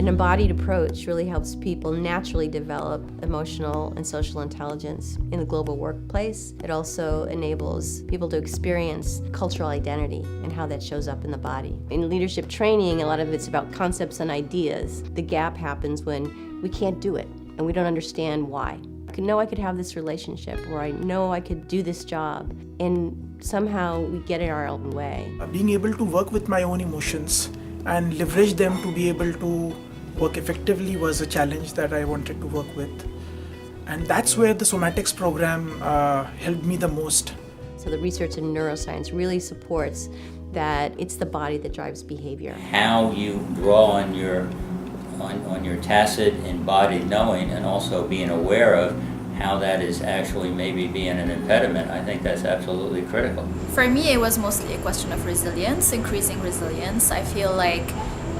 embodied approach really helps people naturally develop emotional and social intelligence in the global workplace. It also enables people to experience cultural identity and how that shows up in the body. In leadership training, a lot of it's about concepts and ideas. The gap happens when we can't do it and we don't understand why. I know I could have this relationship, or I know I could do this job, and somehow we get in our own way. Being able to work with my own emotions and leverage them to be able to work effectively was a challenge that I wanted to work with. And that's where the somatics program helped me the most. So the research in neuroscience really supports that it's the body that drives behavior. How you draw on your tacit embodied knowing, and also being aware of how that is actually maybe being an impediment, I think that's absolutely critical. For me, it was mostly a question of resilience, increasing resilience. I feel like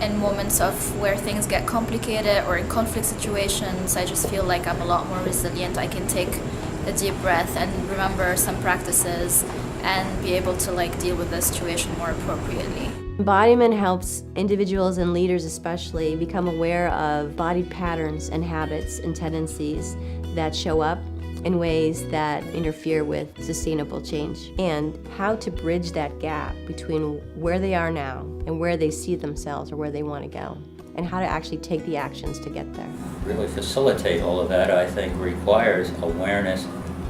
in moments of where things get complicated or in conflict situations, I just feel like I'm a lot more resilient. I can take a deep breath and remember some practices and be able to deal with the situation more appropriately. Embodiment helps individuals and leaders especially become aware of body patterns and habits and tendencies that show up in ways that interfere with sustainable change, and how to bridge that gap between where they are now and where they see themselves or where they want to go, and how to actually take the actions to get there. Really facilitate all of that, I think, requires awareness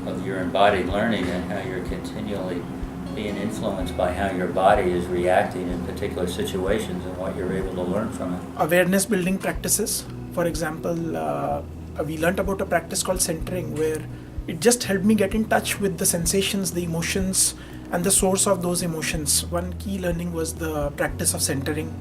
of your embodied learning and how you're continually being influenced by how your body is reacting in particular situations and what you're able to learn from it. Awareness building practices. For example, we learned about a practice called centering, where it just helped me get in touch with the sensations, the emotions, and the source of those emotions. One key learning was the practice of centering,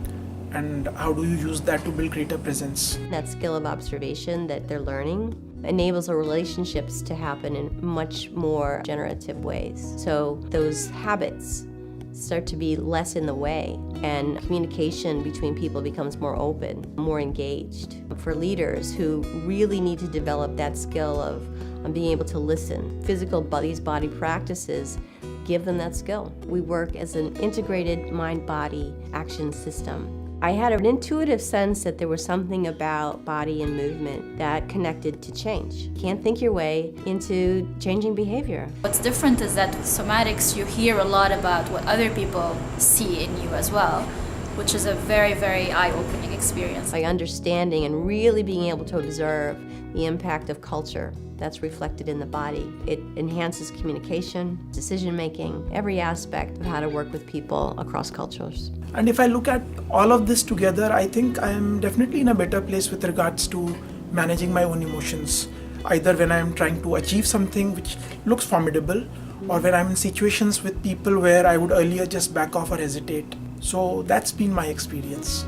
and how do you use that to build greater presence. That skill of observation that they're learning enables the relationships to happen in much more generative ways. So those habits start to be less in the way, and communication between people becomes more open, more engaged. For leaders who really need to develop that skill of being able to listen, physical body practices give them that skill. We work as an integrated mind-body action system. I had an intuitive sense that there was something about body and movement that connected to change. You can't think your way into changing behavior. What's different is that with somatics, you hear a lot about what other people see in you as well, which is a very, very eye-opening experience. By understanding and really being able to observe the impact of culture that's reflected in the body, it enhances communication, decision-making, every aspect of how to work with people across cultures. And if I look at all of this together, I think I am definitely in a better place with regards to managing my own emotions, either when I am trying to achieve something which looks formidable, or when I'm in situations with people where I would earlier just back off or hesitate. So that's been my experience.